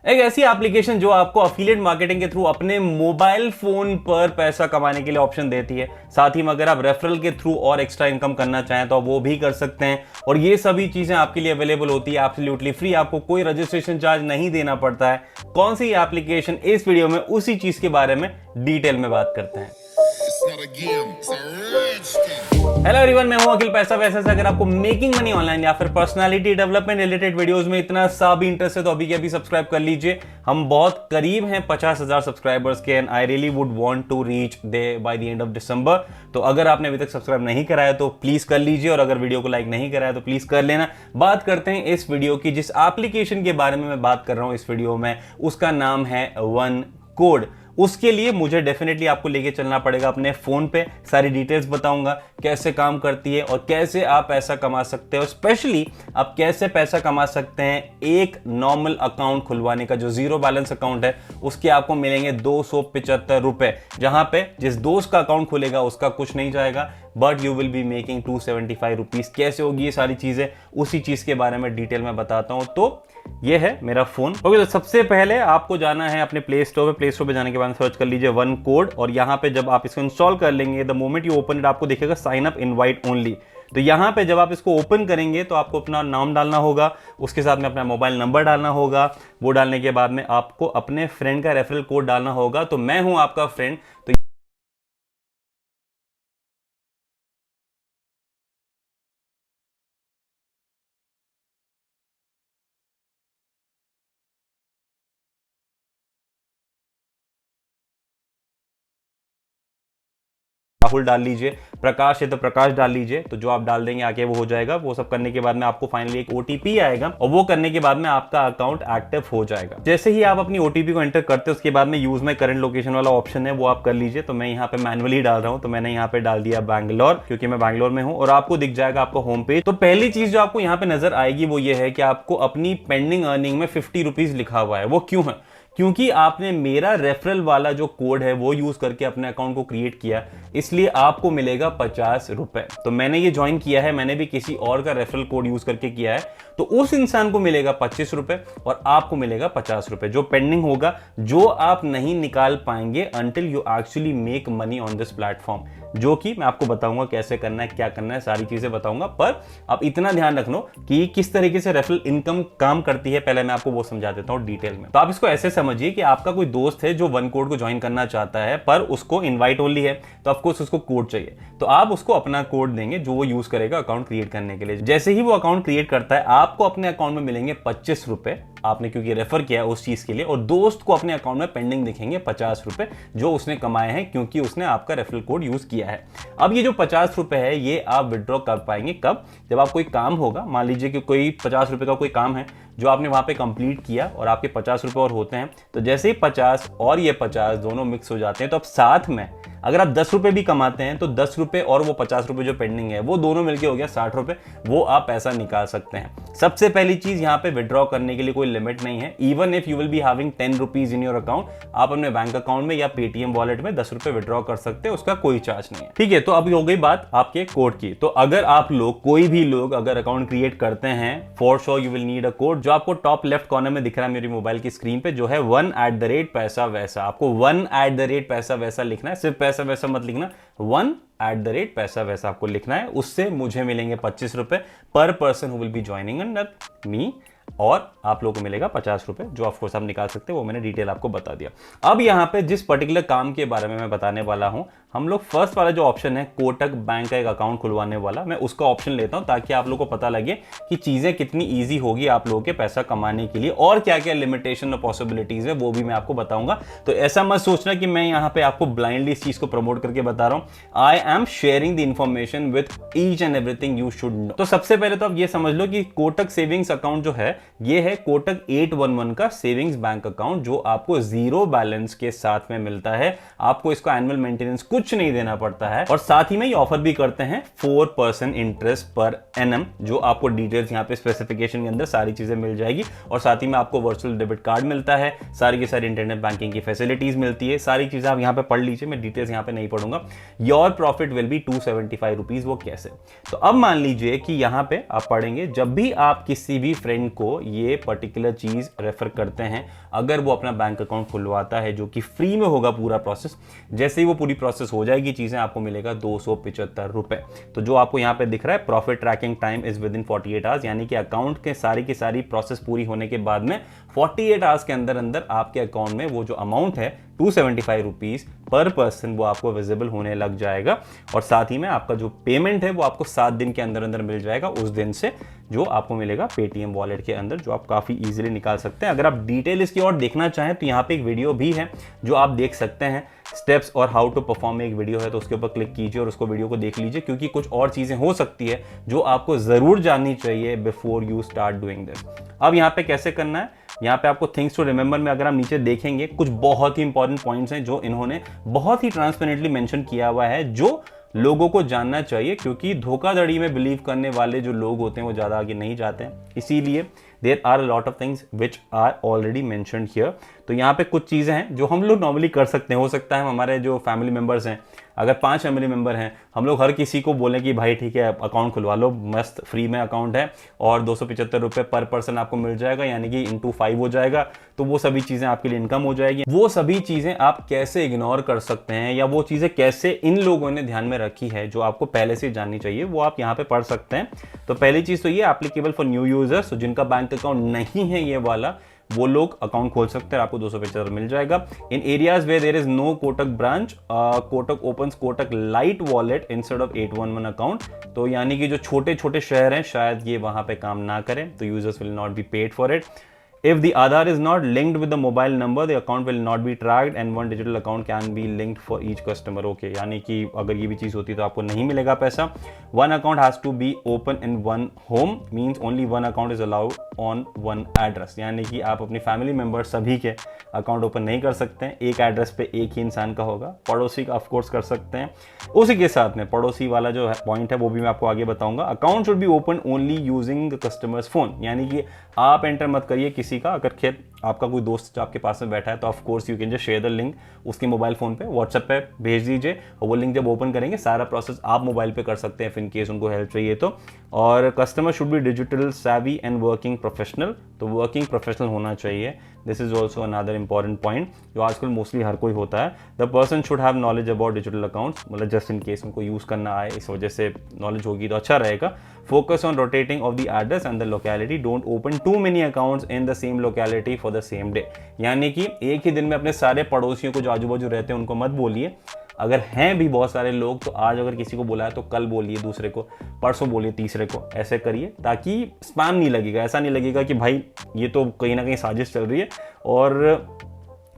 एक ऐसी एप्लीकेशन जो आपको अफिलिएट मार्केटिंग के थ्रू अपने मोबाइल फोन पर पैसा कमाने के लिए ऑप्शन देती है। साथ ही में अगर आप रेफरल के थ्रू और एक्स्ट्रा इनकम करना चाहें तो आप वो भी कर सकते हैं, और ये सभी चीजें आपके लिए अवेलेबल होती है एब्सोल्युटली फ्री। आपको कोई रजिस्ट्रेशन चार्ज नहीं देना पड़ता है। कौन सी एप्लीकेशन, इस वीडियो में उसी चीज के बारे में डिटेल में बात करते हैं। हेलो एवरीवन, मैं हूं अखिल पैसा वैसा से। अगर आपको मेकिंग मनी ऑनलाइन या फिर पर्सनालिटी डेवलपमेंट रिलेटेड वीडियोस में इतना सा भी इंटरेस्ट है तो अभी के अभी सब्सक्राइब कर लीजिए। हम बहुत करीब हैं 50,000 सब्सक्राइबर्स के, and I really would want to reach they by the end of December. तो अगर आपने अभी तक सब्सक्राइब नहीं करा है तो प्लीज कर लीजिए, और अगर वीडियो को लाइक नहीं करा है तो प्लीज कर लेना। बात करते हैं इस वीडियो की। जिस एप्लीकेशन के बारे में मैं बात कर रहा हूं इस वीडियो में, उसका नाम है वन कोड। उसके लिए मुझे डेफिनेटली आपको लेके चलना पड़ेगा अपने फोन पे। सारी डिटेल्स बताऊंगा कैसे काम करती है और कैसे आप पैसा कमा सकते हो। स्पेशली आप कैसे पैसा कमा सकते हैं एक नॉर्मल अकाउंट खुलवाने का, जो जीरो बैलेंस अकाउंट है, उसके आपको मिलेंगे 275 रुपए। जहां पे जिस दोस्त का अकाउंट खुलेगा उसका कुछ नहीं जाएगा, but you will be making 275 rupees. कैसे होगी ये सारी चीजें, उसी चीज के बारे में डिटेल में बताता हूं। तो ये है मेरा फोन। ओके, तो सबसे पहले आपको जाना है अपने प्ले स्टोर पे। प्ले स्टोर पे जाने के बाद सर्च कर लीजिए वन कोड, और यहाँ पे जब आप इसको इंस्टॉल कर लेंगे, the moment you open it, आपको दिखेगा साइन अप इनवाइट ओनली। तो यहाँ पे जब आप इसको ओपन करेंगे तो आपको अपना नाम डालना होगा, उसके साथ में अपना मोबाइल नंबर डालना होगा। वो डालने के बाद में आपको अपने फ्रेंड का रेफरल कोड डालना होगा। तो मैं हूं आपका फ्रेंड, तो राहुल डाल लीजिए, प्रकाश है तो प्रकाश डाल लीजिए। तो जो आप डाल देंगे आगे वो हो जाएगा। वो सब करने के बाद में आपको फाइनली एक ओटीपी आएगा, और वो करने के बाद में आपका अकाउंट एक्टिव हो जाएगा। जैसे ही आप अपनी ओटीपी को एंटर करते हैं, उसके बाद में यूज माय करंट लोकेशन वाला ऑप्शन है, वो आप कर लीजिए। तो मैं यहाँ पे मैनुअली डाल रहा हूँ, तो मैंने यहाँ पे डाल दिया बैंगलोर, क्योंकि मैं बैंगलोर में हूँ। और आपको दिख जाएगा आपको होम पेज। तो पहली चीज जो आपको यहाँ पे नजर आएगी वो ये है कि आपको अपनी पेंडिंग अर्निंग में 50 रुपीज लिखा हुआ है। वो क्यों है? क्योंकि आपने मेरा रेफरल वाला जो कोड है वो यूज करके अपने अकाउंट को क्रिएट किया, इसलिए आपको मिलेगा 50 रुपए। तो मैंने ये ज्वाइन किया है, मैंने भी किसी और का रेफरल कोड यूज करके किया है, तो उस इंसान को मिलेगा 25 रुपए और आपको मिलेगा 50 रुपए, जो पेंडिंग होगा, जो आप नहीं निकाल पाएंगे until you actually make money on this platform. जो कि मैं आपको बताऊंगा कैसे करना है, क्या करना है, सारी चीजें बताऊंगा। पर आप इतना ध्यान रखना कि किस तरीके से रेफरल इनकम काम करती है, पहले मैं आपको वो समझा देता हूं डिटेल में। तो आप इसको ऐसे समझिए कि आपका कोई दोस्त है जो वन कोड को ज्वाइन करना चाहता है, पर उसको इनवाइट ओनली है, तो ऑफकोर्स उसको कोड चाहिए। तो आप उसको अपना कोड देंगे जो वो यूज करेगा अकाउंट क्रिएट करने के लिए। जैसे ही वो अकाउंट क्रिएट करता है, आपको अपने अकाउंट में मिलेंगे 25 रुपए, आपने क्योंकि रेफर किया उस चीज के लिए, और दोस्त को अपने अकाउंट में पेंडिंग दिखेंगे 50 रुपए, जो उसने कमाए हैं क्योंकि उसने आपका रेफरल कोड यूज किया है। अब ये जो 50 रुपए है, ये आप विड्रॉ कर पाएंगे कब? जब आप कोई काम होगा, मान लीजिए कि कोई 50 रुपए का कोई काम है जो आपने वहां पे कंप्लीट किया, और आपके 50 रुपए और होते हैं। तो जैसे ही 50 और ये 50 दोनों मिक्स हो जाते हैं, तो अब साथ में अगर आप 10 रुपए भी कमाते हैं तो 10 रुपए और वो 50 रुपए जो पेंडिंग है, वो दोनों मिलके हो गया 60 रुपए। वो आप पैसा निकाल सकते हैं। सबसे पहली चीज, यहाँ पे विड्रॉ करने के लिए कोई लिमिट नहीं है। Even if you will be having 10 rupees in your account, आप अपने बैंक अकाउंट में या पेटीएम वॉलेट में 10 रुपए विड्रॉ कर सकते हैं, उसका कोई चार्ज नहीं है। ठीक है, तो अब हो गई बात आपके कोड की। तो अगर आप लोग, कोई भी लोग अगर अकाउंट क्रिएट करते हैं, for sure you will need a code, जो आपको टॉप लेफ्ट कॉर्नर में दिख रहा है मेरी मोबाइल की स्क्रीन पे, जो है 1@पैसा वैसा। आपको 1@पैसा वैसा लिखना है, सिर्फ पैसा वैसा मत लिखना, 1@पैसा वैसा आपको लिखना है। उससे मुझे मिलेंगे 25 रुपए पर person who will be joining under मी, और आप लोगों को मिलेगा 50 रुपए, जो ऑफकोर्स आप निकाल सकते हैं। वो मैंने डिटेल आपको बता दिया। अब यहां पे जिस पर्टिकुलर काम के बारे में मैं बताने वाला हूं, हम लोग फर्स्ट वाला जो ऑप्शन है कोटक बैंक का एक अकाउंट खुलवाने वाला, मैं उसका ऑप्शन लेता हूं, ताकि आप लोगों को पता लगे कि चीजें कितनी ईजी होगी आप लोगों के पैसा कमाने के लिए, और क्या क्या लिमिटेशन और पॉसिबिलिटीज है वो भी मैं आपको बताऊंगा। तो ऐसा मत सोचना कि मैं यहां पे आपको ब्लाइंडली इस चीज को प्रमोट करके बता रहा हूं। I am sharing the information with each and everything you should know. तो सबसे पहले तो आप ये समझ लो कि कोटक सेविंग्स अकाउंट जो है, ये है कोटक 811 का सेविंग्स बैंक अकाउंट, जो आपको जीरो बैलेंस के साथ में मिलता है। आपको इसका एनुअल मेंटेनेंस कुछ कुछ नहीं देना पड़ता है। और साथ ही में ये ऑफर भी करते हैं 4% इंटरेस्ट पर एनम, जो आपको डिटेल्स यहाँ पे स्पेसिफिकेशन के अंदर सारी चीजें मिल जाएगी। और साथ ही में आपको वर्चुअल डेबिट कार्ड मिलता है, सारी की सारी इंटरनेट बैंकिंग की फैसिलिटीज मिलती है, सारी चीजें आप यहाँ पे पढ़ लीजिए, मैं डिटेल्स यहाँ पे नहीं पढ़ूंगा। Your profit will be 275 rupees. वो कैसे? तो अब मान लीजिए कि यहाँ पे आप पढ़ेंगे, जब भी आप किसी भी फ्रेंड को ये पर्टिकुलर चीज रेफर करते हैं, अगर वो अपना बैंक अकाउंट खुलवाता है जो कि फ्री में होगा पूरा प्रोसेस, जैसे ही वो पूरी प्रोसेस हो जाएगी चीजें, आपको मिलेगा 275 रुपए। तो जो आपको यहाँ पे दिख रहा है profit tracking time is within 48 hours, यानी कि अकाउंट के सारी की सारी प्रोसेस पूरी होने के बाद में 48 आवर्स के अंदर अंदर आपके अकाउंट में वो जो अमाउंट है 275 रुपीज पर पर्सन वो आपको विजिबल होने लग जाएगा। और साथ ही में आपका जो पेमेंट है वो आपको 7 दिन के अंदर अंदर मिल जाएगा, उस दिन से जो आपको मिलेगा पेटीएम वॉलेट के अंदर, जो आप काफी इजीली निकाल सकते हैं। अगर आप डिटेल इसकी और देखना चाहें तो यहाँ पे एक वीडियो भी है जो आप देख सकते हैं, स्टेप्स और हाउ टू परफॉर्म एक वीडियो है, तो उसके ऊपर क्लिक कीजिए और उसको वीडियो को देख लीजिए, क्योंकि कुछ और चीजें हो सकती है जो आपको जरूर जाननी चाहिए before you start doing this. अब यहाँ पे कैसे करना है, यहाँ पे आपको थिंग्स टू रिमेंबर में अगर आप नीचे देखेंगे कुछ बहुत ही इंपॉर्टेंट पॉइंट्स हैं जो इन्होंने बहुत ही ट्रांसपेरेंटली मेंशन किया हुआ है, जो लोगों को जानना चाहिए, क्योंकि धोखाधड़ी में बिलीव करने वाले जो लोग होते हैं वो ज़्यादा आगे नहीं जाते हैं। इसीलिए there are a lot of things which are already mentioned here. तो यहाँ पे कुछ चीज़ें हैं जो हम लोग नॉर्मली कर सकते हैं। हो सकता है हमारे जो फैमिली मेंबर्स हैं, अगर 5 फैमिली मेंबर हैं, हम लोग हर किसी को बोलें कि भाई ठीक है अकाउंट खुलवा लो, मस्त फ्री में अकाउंट है और 275 रुपये पर पर्सन आपको मिल जाएगा, यानी कि इंटू 5 हो जाएगा। तो वो सभी चीज़ें आपके लिए इनकम हो जाएगी। वो सभी चीज़ें आप कैसे इग्नोर कर सकते हैं, या वो चीज़ें कैसे इन लोगों ने ध्यान में रखी है जो आपको पहले से जाननी चाहिए, वो आप यहाँ पे पढ़ सकते हैं। तो पहली चीज़ तो ये एप्लीकेबल फॉर न्यू यूजर्स, तो जिनका बैंक अकाउंट नहीं है ये वाला, वो लोग अकाउंट खोल सकते हैं, आपको 275 मिल जाएगा। In areas where there is no Kotak branch, Kotak opens Kotak lite wallet instead of 811 account. तो यानी कि जो छोटे छोटे शहर हैं शायद ये वहां पे काम ना करें, तो users will not be paid for it. If the Aadhaar is not linked with the mobile number, the account will not be tracked and one digital account can be linked for each customer. Okay, यानी कि अगर ये भी चीज़ होती तो आपको नहीं मिलेगा पैसा। One account has to be open in one home, means only one account is allowed on one address. यानी कि आप अपनी फैमिली मेंबर सभी के अकाउंट ओपन नहीं कर सकते हैं, एक एड्रेस पे एक ही इंसान का होगा। पड़ोसी का ऑफकोर्स कर सकते हैं। उसी के साथ में पड़ोसी वाला जो है पॉइंट है वो भी मैं आपको आगे बताऊंगा। Account should be open only using the customers phone, यानी कि आप एंटर मत करिए किसी का। अगर खेत आपका कोई दोस्त जो आपके पास में बैठा है तो of course you can just share the link उसके मोबाइल फोन पे, व्हाट्सएप पे भेज दीजिए, और वो लिंक जब ओपन करेंगे सारा प्रोसेस आप मोबाइल पे कर सकते हैं इन केस उनको हेल्प चाहिए तो। और customer should be digital savvy and working professional, तो वर्किंग प्रोफेशनल होना चाहिए। This is also another important point जो आजकल मोस्टली हर कोई होता है। The person should have knowledge about digital accounts, मतलब जस्ट इन केस उनको यूज करना आए, इस वजह से नॉलेज होगी तो अच्छा रहेगा। Focus on rotating of the address and the locality, don't open too many accounts in the same locality for the same day, यानी कि एक ही दिन में अपने सारे पड़ोसियों को जो आजू बाजू रहते हैं उनको मत बोलिए। अगर हैं भी बहुत सारे लोग तो आज अगर किसी को बुलाया तो कल बोलिए दूसरे को, परसों बोलिए तीसरे को, ऐसे करिए ताकि स्पैम नहीं लगेगा। ऐसा नहीं लगेगा कि भाई ये तो कहीं ना कहीं साजिश चल रही है। और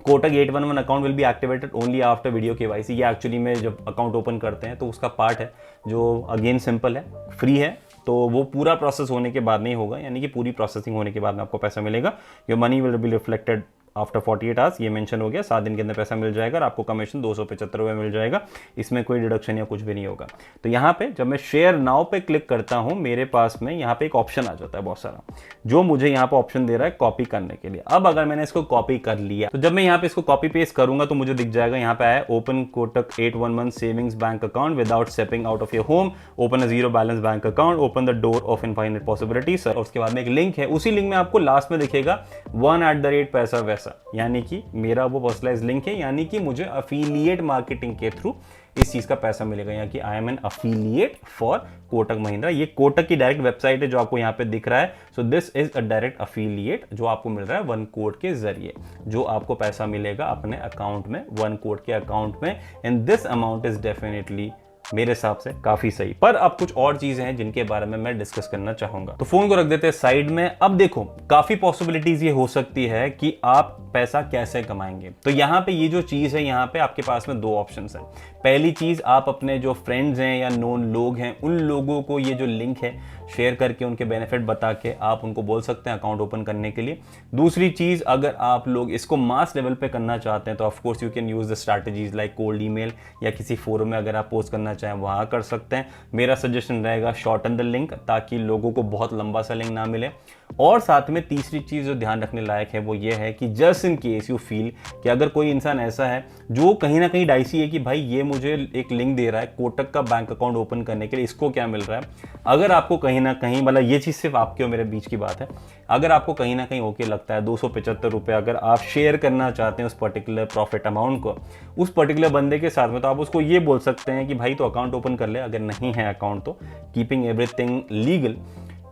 Kotak 811 account will be activated only after video KYC, ये एक्चुअली में जब अकाउंट ओपन करते हैं तो उसका पार्ट है जो अगेन सिंपल है, फ्री है, तो वो पूरा प्रोसेस होने के बाद नहीं होगा, यानी कि पूरी प्रोसेसिंग होने के बाद में आपको पैसा मिलेगा। Your money will be reflected after 48 hours, ये मेंशन हो गया, 7 दिन के अंदर पैसा मिल जाएगा और आपको कमीशन 275 रुपये मिल जाएगा, इसमें कोई डिडक्शन या कुछ भी नहीं होगा। तो यहाँ पे जब मैं शेयर नाउ पे क्लिक करता हूँ, मेरे पास में यहाँ पे एक ऑप्शन आ जाता है बहुत सारा, जो मुझे यहाँ पे ऑप्शन दे रहा है कॉपी करने के लिए। अब अगर मैंने इसको कॉपी कर लिया तो जब मैं यहाँ पे इसको कॉपी पेस्ट करूंगा तो मुझे दिख जाएगा यहाँ पे आया open Kotak 811 savings bank account without stepping out of your home, open a zero balance bank account, open the door of infinite possibilities. और उसके बाद में एक लिंक है, उसी लिंक में आपको लास्ट में दिखेगा 1@ पैसा वैसा, यानी कि मेरा वो पर्सनलाइज लिंक है, यानी कि मुझे अफिलिएट मार्केटिंग के थ्रू इस चीज का पैसा मिलेगा, यानी कि I am an affiliate for Kotak Mahindra. ये कोटक की डायरेक्ट वेबसाइट है जो आपको यहाँ पे दिख रहा है। So this is a direct affiliate जो आपको मिल रहा है वन कोड के जरिए, जो आपको पैसा मिलेगा अपने अकाउंट में, वन कोड के अकाउंट में, and this amount is definitely मेरे हिसाब से काफी सही। पर अब कुछ और चीजें हैं जिनके बारे में मैं डिस्कस करना चाहूंगा। तो फोन को रख देते हैं साइड में। अब देखो, काफी पॉसिबिलिटीज ये हो सकती है कि आप पैसा कैसे कमाएंगे। तो यहाँ पे ये जो चीज है, यहाँ पे आपके पास में दो ऑप्शंस हैं। पहली चीज, आप अपने जो फ्रेंड्स हैं या नोन लोग हैं उन लोगों को ये जो लिंक है शेयर करके उनके बेनिफिट बता के आप उनको बोल सकते हैं अकाउंट ओपन करने के लिए। दूसरी चीज, अगर आप लोग इसको मास लेवल पे करना चाहते हैं तो of course you can use the strategies like cold email, या किसी फोरम में अगर आप पोस्ट करना चाहें वहां कर सकते हैं। मेरा सजेशन रहेगा शॉर्टन द लिंक, ताकि लोगों को बहुत लंबा सा लिंक ना मिले। और साथ में तीसरी चीज जो ध्यान रखने लायक है वो ये है कि just in case you feel कि अगर कोई इंसान ऐसा है जो कहीं ना कहीं डाइसी है कि भाई ये मुझे एक लिंक दे रहा है कोटक का बैंक अकाउंट ओपन करने के लिए, इसको क्या मिल रहा है, अगर आपको कहीं ना कहीं, मतलब ये चीज सिर्फ आपके और मेरे बीच की बात है, अगर आपको कहीं ना कहीं ओके लगता है 275 रुपये अगर आप शेयर करना चाहते हैं उस पर्टिकुलर प्रॉफिट अमाउंट को उस पर्टिकुलर बंदे के साथ में, तो आप उसको ये बोल सकते हैं कि भाई तो अकाउंट ओपन कर ले, अगर नहीं है अकाउंट तो कीपिंग एवरीथिंग लीगल,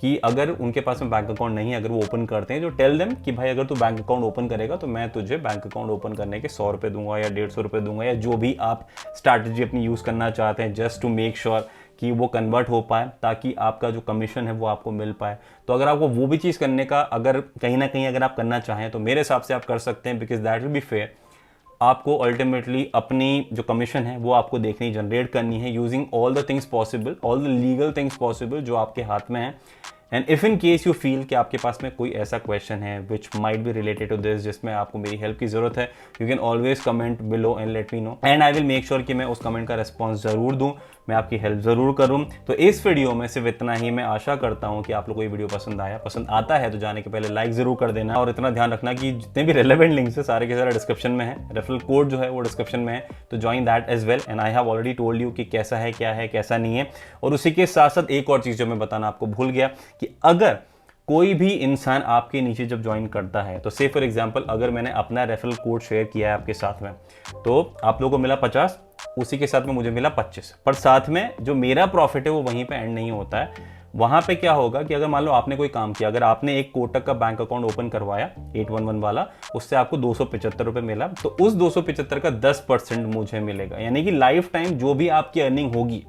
कि अगर उनके पास में बैंक अकाउंट नहीं है, अगर वो ओपन करते हैं, जो टेल देम कि भाई अगर तू बैंक अकाउंट ओपन करेगा तो मैं तुझे बैंक अकाउंट ओपन करने के 100 रुपये दूंगा या 150 रुपये दूंगा, या जो भी आप स्ट्रैटेजी अपनी यूज़ करना चाहते हैं, जस्ट टू मेक श्योर कि वो कन्वर्ट हो पाए, ताकि आपका जो कमीशन है वो आपको मिल पाए। तो अगर आपको वो भी चीज़ करने का अगर कहीं ना कहीं अगर आप करना चाहें तो मेरे हिसाब से आप कर सकते हैं, because that will be fair. आपको अल्टीमेटली अपनी जो कमीशन है वो आपको देखनी, जनरेट करनी है using all the things possible, all the legal things possible जो आपके हाथ में है। And if in case you feel कि आपके पास में कोई ऐसा क्वेश्चन है which might be related to this जिसमें आपको मेरी हेल्प की जरूरत है, you can always comment below and let me know, and I will make sure कि मैं उस कमेंट का रिस्पॉन्स जरूर दूं, मैं आपकी हेल्प जरूर करूं। तो इस वीडियो में सिर्फ इतना ही। मैं आशा करता हूं कि आप लोगों को ये वीडियो पसंद आता है तो जाने के पहले लाइक जरूर कर देना, और इतना ध्यान रखना कि जितने भी रेलेवेंट लिंक्स है सारे के सारे डिस्क्रिप्शन में है, रेफरल कोड जो है वो डिस्क्रिप्शन में है, तो join that as well. And I have already told you कि कैसा है, क्या है, कैसा नहीं है। और उसी के साथ साथ एक और चीज जो मैं बताना आपको भूल गया कि अगर कोई भी इंसान आपके नीचे जब ज्वाइन करता है, तो से फॉर एग्जांपल अगर मैंने अपना रेफरल कोड शेयर किया है आपके साथ में, तो आप लोगों को मिला 50, उसी के साथ में मुझे मिला 25, पर साथ में जो मेरा प्रॉफिट है वो वहीं पे एंड नहीं होता है। वहां पे क्या होगा कि अगर मान लो आपने कोई काम किया, अगर आपने एक कोटक का बैंक अकाउंट ओपन करवाया 811 वाला, उससे आपको 275 रुपये मिला, तो उस 275 का 10% मुझे मिलेगा, यानी कि लाइफ टाइम जो भी आपकी अर्निंग होगी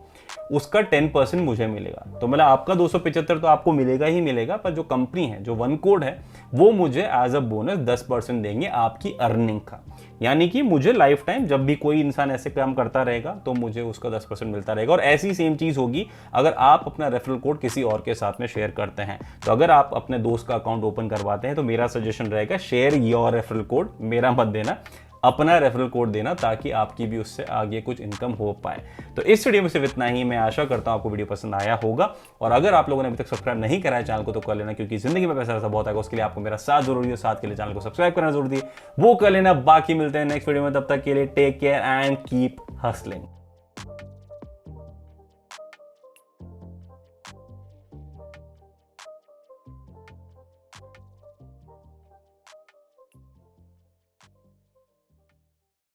उसका 10% मुझे मिलेगा। तो मतलब आपका 275 तो आपको मिलेगा ही मिलेगा, पर जो कंपनी है, जो वन कोड है, वो मुझे एज अ बोनस 10% देंगे आपकी अर्निंग का। यानी कि मुझे लाइफ टाइम जब भी कोई इंसान ऐसे काम करता रहेगा तो मुझे उसका 10% मिलता रहेगा। और ऐसी सेम चीज होगी अगर आप अपना रेफरल कोड किसी और के साथ में शेयर करते हैं। तो अगर आप अपने दोस्त का अकाउंट ओपन करवाते हैं तो मेरा सजेशन रहेगा शेयर योर रेफरल कोड, मेरा मत देना, अपना रेफरल कोड देना, ताकि आपकी भी उससे आगे कुछ इनकम हो पाए। तो इस वीडियो में सिर्फ इतना ही। मैं आशा करता हूं आपको वीडियो पसंद आया होगा, और अगर आप लोगों ने अभी तक सब्सक्राइब नहीं करा है चैनल को तो कर लेना, क्योंकि जिंदगी में पैसा बहुत आएगा, उसके लिए आपको मेरा साथ जरूरी है। साथ के लिए चैनल को सब्सक्राइब करना जरूरी है, वो कर लेना। बाकी मिलते हैं नेक्स्ट वीडियो में, तब तक के लिए take care and keep hustling.